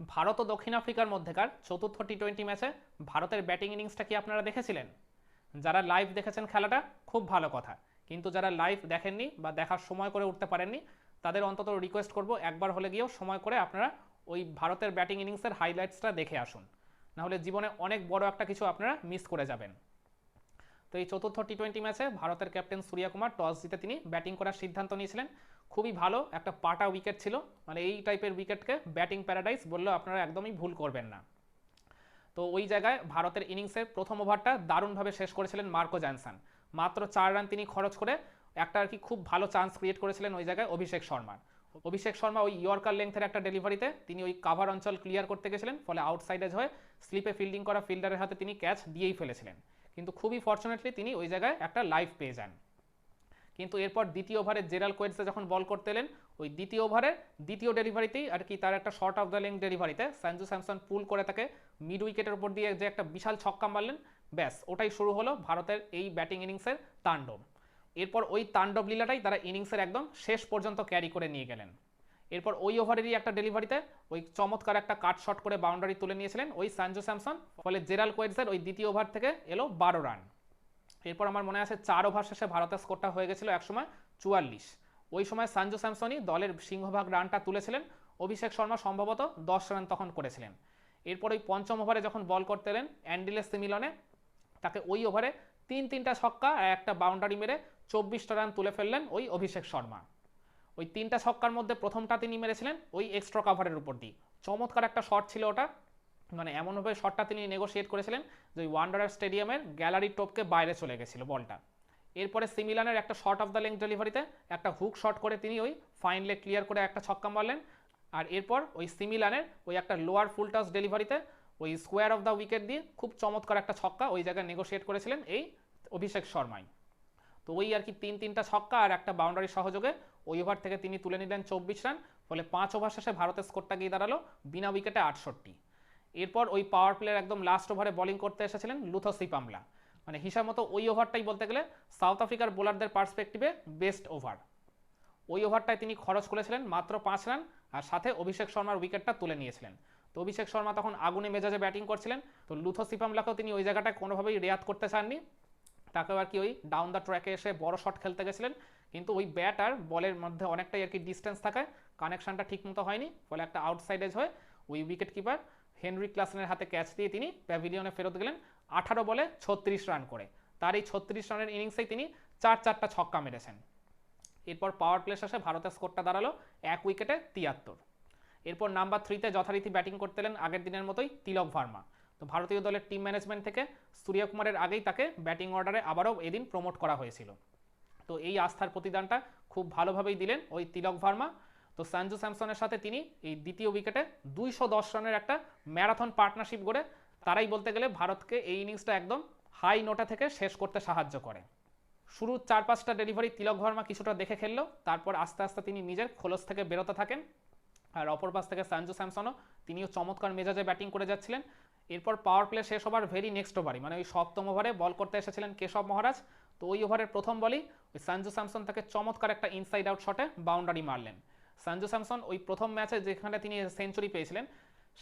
ভারত ও দক্ষিণ আফ্রিকার মধ্যেকার চতুর্থ টি-20 ম্যাচে ভারতের ব্যাটিং ইনিংসটা কি আপনারা দেখেছিলেন? যারা লাইভ দেখেছেন খেলাটা খুব ভালো কথা, কিন্তু যারা লাইভ দেখেননি বা দেখার সময় করে উঠতে পারেননি তাদের অন্তত রিকোয়েস্ট করব একবার হলে গিয়েও সময় করে আপনারা ওই ভারতের ব্যাটিং ইনিংসের হাইলাইটসটা দেখে আসুন, নাহলে জীবনে অনেক বড় একটা কিছু আপনারা মিস করে যাবেন। তো এই চতুর্থ টি-20 ম্যাচে ভারতের ক্যাপ্টেন সূর্যকুমার টস জিতে তিনি ব্যাটিং করার সিদ্ধান্ত নিয়েছিলেন। খুবই ভালো একটা পাটা উইকেট ছিল, মানে এই টাইপের উইকেটকে ব্যাটিং প্যারাডাইস বললেও আপনারা একদমই ভুল করবেন না। তো ওই জায়গায় ভারতের ইনিংসের প্রথম ওভারটা দারুণভাবে শেষ করেছিলেন মার্কো জ্যানসন। মাত্র 4 রান তিনি খরচ করে একটা আর কি খুব ভালো চান্স ক্রিয়েট করেছিলেন ওই জায়গায় অভিষেক শর্মার। অভিষেক শর্মা ওই ইয়র্কার লেংথের একটা ডেলিভারিতে তিনি ওই কাভার অঞ্চল ক্লিয়ার করতে গেছিলেন, ফলে আউটসাইডেজ হয়ে স্লিপে ফিল্ডিং করা ফিল্ডারের হাতে তিনি ক্যাচ দিয়েই ফেলেছিলেন, কিন্তু খুবই ফর্চুনেটলি তিনি ওই জায়গায় একটা লাইফ পেয়ে যান। কিন্তু এরপর দ্বিতীয় ওভারে জেরাল কোয়েটসে যখন বল করতে এলেন, ওই দ্বিতীয় ওভারের দ্বিতীয় ডেলিভারিতেই আর কি তার একটা শর্ট অফ দ্য লেংথ ডেলিভারিতে সঞ্জু স্যামসন পুল করে তাকে মিড উইকেটের উপর দিয়ে যে একটা বিশাল ছক্কা মারলেন, ব্যাস ওটাই শুরু হলো ভারতের এই ব্যাটিং ইনিংসের তাণ্ডব। এরপর ওই তাণ্ডব লীলাটাই তারা ইনিংসের একদম শেষ পর্যন্ত ক্যারি করে নিয়ে গেলেন। এরপর ওই ওভারেরই একটা ডেলিভারিতে ওই চমৎকার একটা কাট শট করে বাউন্ডারি তুলে নিয়েছিলেন ওই সঞ্জু স্যামসন, ফলে জেরাল কোয়েটসের ওই দ্বিতীয় ওভার থেকে এলো 12 রান। এরপর আমার মনে আছে 4 ওভার শেষে ভারতের স্কোরটা হয়ে গেছিল একসময় 44। ওই সময় সঞ্জু স্যামসনই দলের সিংহভাগ রানটা তুলেছিলেন, অভিষেক শর্মা সম্ভবত 10 রান তখন করেছিলেন। এরপর ওই পঞ্চম ওভারে যখন বল করতে এলেন অ্যান্ডিলেস সিমিলনে, তাকে ওই ওভারে তিনটা ছক্কা আর একটা বাউন্ডারি মেরে 24টা রান তুলে ফেললেন ওই অভিষেক শর্মা। ওই তিনটা ছক্কার মধ্যে প্রথমটা তিনি মেরেছিলেন ওই এক্সট্রা কাভারের উপর দিয়ে, চমৎকার একটা শট ছিল ওটা, মানে এমনভাবে শটটা তিনি নেগোশিয়েট করেছিলেন যে ওই ওয়ান্ডারার স্টেডিয়ামের গ্যালারি টপকে বাইরে চলে গেছিল বলটা। এরপরে সিমিলানের একটা শর্ট অফ দ্য লেংথ ডেলিভারিতে একটা হুক শট করে তিনি ওই ফাইন লেগ ক্লিয়ার করে একটা ছক্কা মারলেন। আর এরপর ওই সিমিলানের ওই একটা লোয়ার ফুল টাচ ডেলিভারিতে ওই স্কোয়ার অফ দ্য উইকেট দিয়ে খুব চমৎকার একটা ছক্কা ওই জায়গায় নেগোশিয়েট করেছিলেন এই অভিষেক শর্মাই। তো ওই আর কি তিনটা ছক্কা আর একটা বাউন্ডারি সহযোগে ওই ওভার থেকে তিনি তুলে নিলেন 24 রান, ফলে 5 ওভার শেষে ভারতের স্কোরটা গিয়ে দাঁড়ালো বিনা উইকেটে 68। এরপর ওই পাওয়ার প্লেয়ার একদম লাস্ট ওভারে বোলিং করতে এসেছিলেন লুথো পামলা, মানে হিসাব মতো ওই ওভারটাই বলতে গেলে সাউথ আফ্রিকার বোলারদের পার্সপেক্টিভে বেস্ট ওভার। ওই ওভারটায় তিনি খরচ করেছিলেন মাত্র 5 রান, আর সাথে অভিষেক শর্মার উইকেটটা তুলে নিয়েছিলেন। তো অভিষেক শর্মা তখন আগুনে মেজাজে ব্যাটিং করছিলেন, তো লুথো সিপামলাকেও তিনি ওই জায়গাটায় কোনোভাবেই রেয়াত করতে চাননি, তাকেও আর কি ওই ডাউন দ্য ট্র্যাকে এসে বড় শট খেলতে গেছিলেন, কিন্তু ওই ব্যাট আর বলের মধ্যে অনেকটাই আর কি ডিস্টেন্স থাকায় কানেকশনটা ঠিকমতো হয়নি, ফলে একটা আউটসাইডেজ হয়ে ওই উইকেট কিপার হেনরি ক্লাসেনের হাতে ক্যাচ দিয়ে তিনি প্যাভিলিয়নে ফেরত গেলেন 18 বলে 36 রান করে। তার এই 36 রানের ইনিংসেই তিনি চারটা ছক্কা মেরেছেন। এরপর পাওয়ার প্লে শেষে ভারতের স্কোরটা দাঁড়ালো 1 উইকেটে 73। এরপর নাম্বার 3-তে যথারীতি ব্যাটিং করতে এলেন আগের দিনের মতোই তিলক ভার্মা। তো ভারতীয় দলের টিম ম্যানেজমেন্ট থেকে সূর্যকুমারের আগেই তাকে ব্যাটিং অর্ডারে আবারও এদিন প্রমোট করা হয়েছিল। তো এই আস্থার প্রতিদানটা খুব ভালোভাবেই দিলেন ওই তিলক ভার্মা। তো সঞ্জু স্যামসনের সাথে তিনি এই দ্বিতীয় উইকেটে 210 রানের একটা ম্যারাথন পার্টনারশিপ গড়ে তারাই বলতে গেলে ভারতকে এই ইনিংসটা একদম হাই নোটা থেকে শেষ করতে সাহায্য করে। শুরুর 4-5টা ডেলিভারি তিলক ভার্মা কিছুটা দেখে খেললো, তারপর আস্তে আস্তে তিনি নিজের খোলস থেকে বেরোতে থাকেন। আর অপর পাশ থেকে সঞ্জু স্যামসনও তিনিও চমৎকার মেজাজে ব্যাটিং করে যাচ্ছিলেন। এরপর পাওয়ার প্লে শেষ ওভার ভেরি নেক্সট ওভারই, মানে ওই 7তম ওভারে বল করতে এসেছিলেন কেশব মহারাজ। তো ওই ওভারের প্রথম বলেই ওই সঞ্জু স্যামসন তাকে চমৎকার একটা ইনসাইড আউট শটে বাউন্ডারি মারলেন। সঞ্জু স্যামসন ওই প্রথম ম্যাচে যেখানে তিনি সেঞ্চুরি পেয়েছিলেন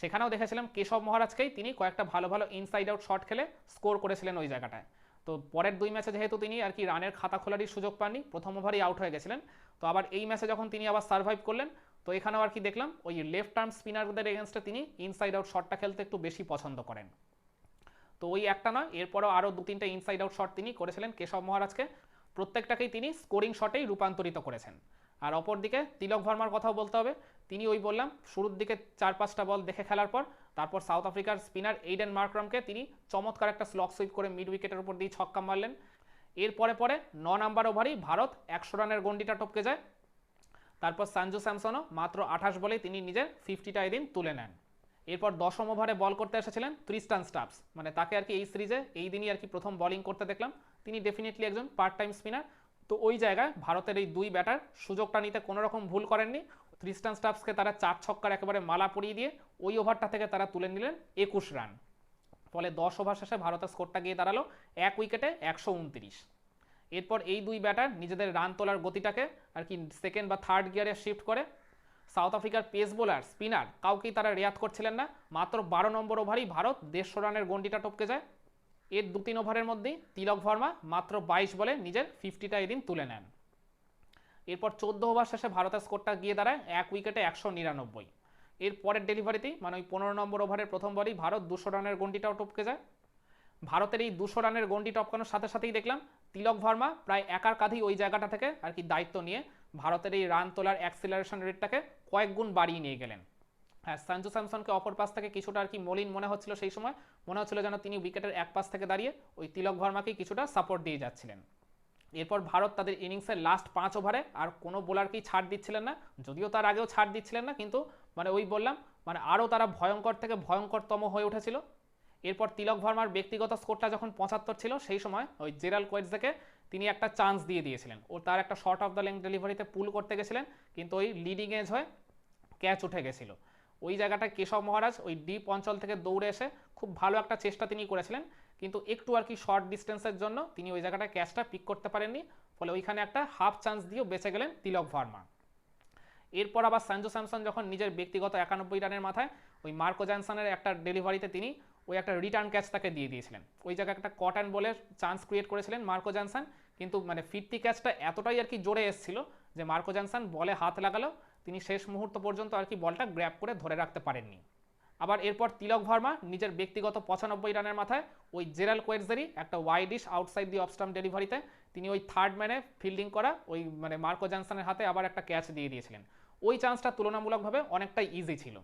সেখানেও দেখেছিলাম কেশব মহারাজকেই তিনি কয়েকটা ভালো ভালো ইনসাইড আউট শট খেলে স্কোর করেছিলেন ওই জায়গাটায়। তো পরের 2 ম্যাচে যেহেতু তিনি আর কি রানের খাতা খোলারই সুযোগ পাননি, প্রথম ওভারই আউট হয়ে গেছিলেন, তো আবার এই ম্যাচে যখন তিনি আবার সার্ভাইভ করলেন, তো এখানেও আর কি দেখলাম ওই লেফট আর্ম স্পিনারদের এগেনস্টে তিনি ইনসাইড আউট শটটা খেলতে একটু বেশি পছন্দ করেন। তো ওই একটা নয়, এরপরও আরও 2-3টে ইনসাইড আউট শট তিনি করেছিলেন কেশব মহারাজকে, প্রত্যেকটাকেই তিনি স্কোরিং শটেই রূপান্তরিত করেছেন। আর অপরদিকে তিলক ভার্মার কথাও বলতে হবে, তিনি ওই বললাম শুরুর দিকে 4-5টা বল দেখে খেলার পর তারপর সাউথ আফ্রিকার স্পিনার এইডেন মার্করামকে তিনি চমৎকার একটা স্লগ সুইপ করে মিড উইকেটের উপর দিয়ে ছক্কা মারলেন। এরপরে পরে 9 নাম্বার ওভারেই ভারত 100 রানের গন্ডিটা টপকে যায়। তারপর সঞ্জু স্যামসনও মাত্র 28 বলেই তিনি নিজের 50টা এদিন তুলে নেন। এরপর 10ম ওভারে বল করতে এসেছিলেন ট্রিস্টান স্টাবস, মানে তাকে আর কি এই সিরিজে এই দিনই আর কি প্রথম বোলিং করতে দেখলাম, তিনি ডেফিনেটলি একজন পার্ট টাইম স্পিনার। তো ওই জায়গায় ভারতের এই 2 ব্যাটার সুযোগটা নিতে কোনো রকম ভুল করেননি, ট্রিস্টান স্টাবসকে তারা 4 ছক্কার একেবারে মালা পরিয়ে দিয়ে ওই ওভারটা থেকে তারা তুলে নিলেন 21 রান, ফলে 10 ওভার শেষে ভারতের স্কোরটা গিয়ে দাঁড়ালো 1 উইকেটে 129। এরপর এই 2 ব্যাটার নিজেদের রান তোলার গতিটাকে আর কি সেকেন্ড বা থার্ড গিয়ারে শিফট করে সাউথ আফ্রিকার পেস বোলার, স্পিনার কাউকেই তারা রেয়াত করছিলেন না। মাত্র 12 নম্বর ওভারেই ভারত 150 রানের গন্ডিটা টপকে যায়। এর 2-3 ওভারের মধ্যেই তিলক ভার্মা মাত্র 22 বলে নিজের 50টা এদিন তুলে নেন। এরপর 14 ওভার শেষে ভারতের স্কোরটা গিয়ে দাঁড়ায় 1 উইকেটে 199। এর পরের ডেলিভারিতেই মানে ওই 15 নম্বর ওভারের প্রথম বলেই ভারত 200 রানের গন্ডিটাও টপকে যায়। ভারতের এই 200 রানের গন্ডি টপকানোর সাথে সাথেই দেখলাম তিলক ভার্মা প্রায় একার কাঁধেই ওই জায়গাটা থেকে আর কি দায়িত্ব নিয়ে ভারতের এই রান তোলার অ্যাক্সিলারেশন রেটটাকে কয়েক গুণ বাড়িয়ে নিয়ে গেলেন। হ্যাঁ, সঞ্জু স্যামসনকে অপর পাশ থেকে কিছুটা আর কি মলিন মনে হচ্ছিল, সেই সময় মনে হচ্ছিল যেন তিনি উইকেটের এক পাশ থেকে দাঁড়িয়ে ওই তিলক ভার্মাকে কিছুটা সাপোর্ট দিয়ে যাচ্ছিলেন। এরপর ভারত তাদের ইনিংসের লাস্ট 5 ওভারে আর কোনো বোলারকেই ছাড় দিচ্ছিলেন না, যদিও তার আগেও ছাড় দিচ্ছিলেন না, কিন্তু মানে ওই বললাম মানে আরও তারা ভয়ঙ্কর থেকে ভয়ঙ্করতম হয়ে উঠেছিল। এরপর তিলক ভার্মার ব্যক্তিগত স্কোরটা যখন 75 ছিল সেই সময় ওই জেরাল্ড কোয়েটজেকে তিনি একটা চান্স দিয়ে দিয়েছিলেন। ও তার একটা শর্ট অফ দ্য লেংথ ডেলিভারিতে পুল করতে গেছিলেন, কিন্তু ওই লিডিং এজ হয়ে ক্যাচ উঠে গেছিল। ওই জায়গাটায় কেশব মহারাজ ওই ডিপ অঞ্চল থেকে দৌড়ে এসে খুব ভালো একটা চেষ্টা তিনি করেছিলেন, কিন্তু একটু আর কি শর্ট ডিস্টেন্সের জন্য তিনি ওই জায়গাটায় ক্যাচটা পিক করতে পারেননি, ফলে ওইখানে একটা হাফ চান্স দিয়েও বেঁচে গেলেন তিলক ভার্মা। এরপর আবার সঞ্জু স্যামসন যখন নিজের ব্যক্তিগত 91 রানের মাথায় ওই মার্কো জনসনের একটা ডেলিভারিতে তিনি ওই একটা রিটার্ন ক্যাচ তাকে দিয়ে দিয়েছিলেন, ওই জায়গায় একটা কট অ্যান্ড বলের চান্স ক্রিয়েট করেছিলেন মার্কো জনসন, কিন্তু মানে ফিরতি ক্যাচটা এতটাই আর কি জোরে এসেছিল যে মার্কো জনসন বলে হাত লাগালো, তিনি শেষ মুহূর্ত পর্যন্ত আর কি বলটা গ্র্যাব করে ধরে রাখতে পারেননি। আবার এরপর তিলক ভার্মা নিজের ব্যক্তিগত 95 রানের মাথায় ওই জেরাল্ড কোয়েটজেরই একটা widish outside the off stump ডেলিভারিতে তিনি ওই থার্ড ম্যানে ফিল্ডিং করা ওই মানে মার্কো জনসনের হাতে আবার একটা ক্যাচ দিয়ে দিয়েছিলেন। ওই চান্সটা তুলনামূলকভাবে অনেকটাই ইজি ছিল।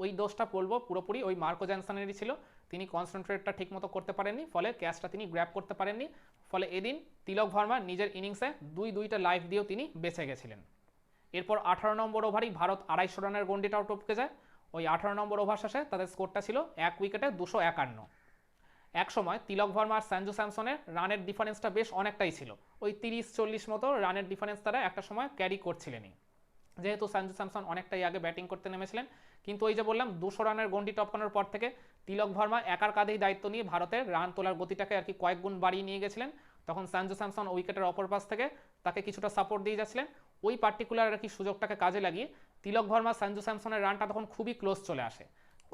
ওই দোষটা বলবো পুরোপুরি ওই মার্কো জনসনেরই ছিল, তিনি কনসেন্ট্রেটটা ঠিকমতো করতে পারেননি, ফলে ক্যাচটা তিনি গ্র্যাব করতে পারেননি। ফলে এদিন তিলক ভার্মা নিজের ইনিংসে দুইটা লাইফ দিয়েও তিনি বেঁচে গেছিলেন। এরপর 18 নম্বর ওভারেই ভারত 250 রানের গন্ডিটাও টপকে যায়। ওই 18 নম্বর ওভার শেষে তাদের স্কোরটা ছিল 1 উইকেটে 251। এক সময় তিলক ভার্মা আর সঞ্জু স্যামসনের রানের ডিফারেন্সটা বেশ অনেকটাই ছিল, ওই 30-40 মতো রানের ডিফারেন্স তারা একটা সময় ক্যারি করছিলেনই, যেহেতু সঞ্জু স্যামসন অনেকটাই আগে ব্যাটিং করতে নেমেছিলেন। কিন্তু ওই যে বললাম 200 রানের গন্ডি টপকানোর পর থেকে তিলক ভার্মা একার কাঁধেই দায়িত্ব নিয়ে ভারতের রান তোলার গতিটাকে আর কি কয়েক গুণ বাড়িয়ে নিয়ে গেছিলেন। তখন সঞ্জু স্যামসন উইকেটের অপর পাশ থেকে তাকে কিছুটা সাপোর্ট দিয়ে যাচ্ছিলেন। ওই পার্টিকুলার আর কি সুযোগটাকে কাজে লাগিয়ে তিলক ভার্মা সঞ্জু স্যামসনের রানটা তখন খুবই ক্লোজ চলে আসে।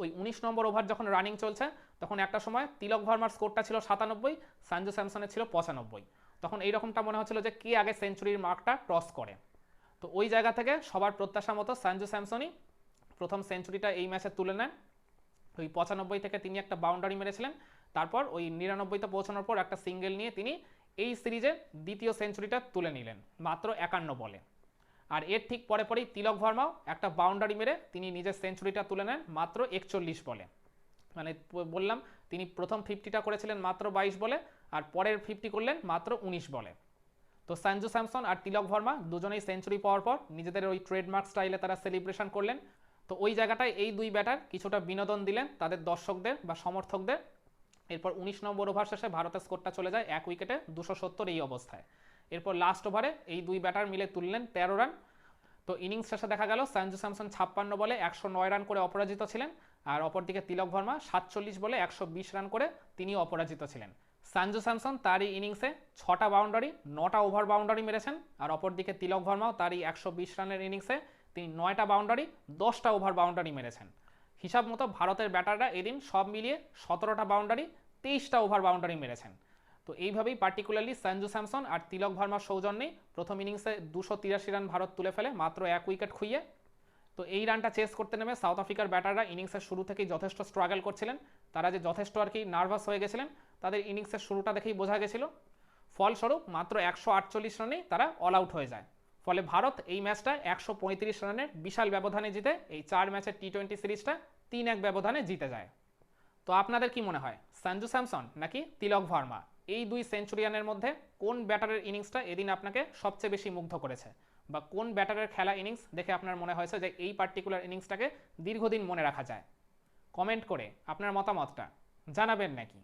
ওই 19 নম্বর ওভার যখন রানিং চলছে তখন একটা সময় তিলক ভার্মার স্কোরটা ছিল 97, সঞ্জু স্যামসনের ছিল 95। তখন এইরকমটা মনে হচ্ছিল যে কে আগে সেঞ্চুরির মার্কটা ক্রস করে। তো ওই জায়গা থেকে সবার প্রত্যাশা মতো সঞ্জু স্যামসনই প্রথম সেঞ্চুরিটা এই ম্যাচে তুলে নেন। ওই 95 থেকে তিনি একটা বাউন্ডারি মেরেছিলেন, তারপর ওই 99তে পৌঁছানোর পর একটা সিঙ্গেল নিয়ে তিনি এই সিরিজে দ্বিতীয় সেঞ্চুরিটা তুলে নিলেন মাত্র 51 বলে। আর এর ঠিক পরে পরেই তিলক ভার্মাও একটা বাউন্ডারি মেরে তিনি নিজের সেঞ্চুরিটা তুলে নেন মাত্র 41 বলে। মানে বললাম তিনি প্রথম 50টা করেছিলেন মাত্র 22 বলে, আর পরের 50 করলেন মাত্র 19 বলে। তো সঞ্জু স্যামসন আর তিলক ভার্মা দুজনেই সেঞ্চুরি পাওয়ার পর নিজেদের ওই ট্রেডমার্ক স্টাইলে তারা সেলিব্রেশন করলেন। তো ওই জায়গাটায় এই দুই ব্যাটার কিছুটা বিনোদন দিলেন তাদের দর্শকদের বা সমর্থকদের। এরপর 19 নম্বর ওভার শেষে ভারতের স্কোরটা চলে যায় 1 উইকেটে 270 এই অবস্থায়। এরপর লাস্ট ওভারে এই দুই ব্যাটার মিলে তুললেন 13 রান। তো ইনিংস শেষে দেখা গেল সঞ্জু স্যামসন 56 বলে 109 রান করে অপরাজিত ছিলেন, আর অপরদিকে তিলক ভার্মা 47 বলে 120 রান করে তিনিও অপরাজিত ছিলেন। সঞ্জু স্যামসন তার এই ইনিংসে 6টা বাউন্ডারি 9টা ওভার বাউন্ডারি মেরেছেন, আর অপরদিকে তিলক ভার্মাও তার এই 120 রানের ইনিংসে তিনি 9টা বাউন্ডারি 10টা ওভার বাউন্ডারি মেরেছেন। হিসাব মতো ভারতের ব্যাটাররা এদিন সব মিলিয়ে 17টা বাউন্ডারি 23টা ওভার বাউন্ডারি মেরেছেন। তো এইভাবেই পার্টিকুলারলি সঞ্জু স্যামসন আর তিলক ভার্মার সৌজন্যে প্রথম ইনিংসে 283 রান ভারত তুলে ফেলে মাত্র 1 উইকেট খুইয়ে। তো এই রানটা চেস করতে নেমে সাউথ আফ্রিকার ব্যাটাররা ইনিংসের শুরু থেকেই যথেষ্ট স্ট্রাগল করছিলেন, তারা যে যথেষ্ট আর কি নার্ভাস হয়ে গেছিলেন তাদের ইনিংসের শুরুটা দেখেই বোঝা গেছিল। ফলস্বরূপ মাত্র 148 রানেই তারা অল আউট হয়ে যায়। ফলে ভারত এই ম্যাচটা 135 রানের বিশাল ব্যবধানে জিতে এই 4 ম্যাচের টি20 সিরিজটা 3-1 ব্যবধানে জিতে যায়। তো আপনাদের কি মনে হয় সঞ্জু স্যামসন নাকি তিলক ভার্মা, এই দুই সেঞ্চুরিয়ানের মধ্যে কোন ব্যাটারের ইনিংসটা এদিন আপনাকে সবচেয়ে বেশি মুগ্ধ করেছে, বা কোন ব্যাটারের খেলা ইনিংস দেখে আপনার মনে হয়েছে যে এই পার্টিকুলার ইনিংসটাকে দীর্ঘদিন মনে রাখা যায়? কমেন্ট করে আপনার মতামতটা জানাবেন নাকি।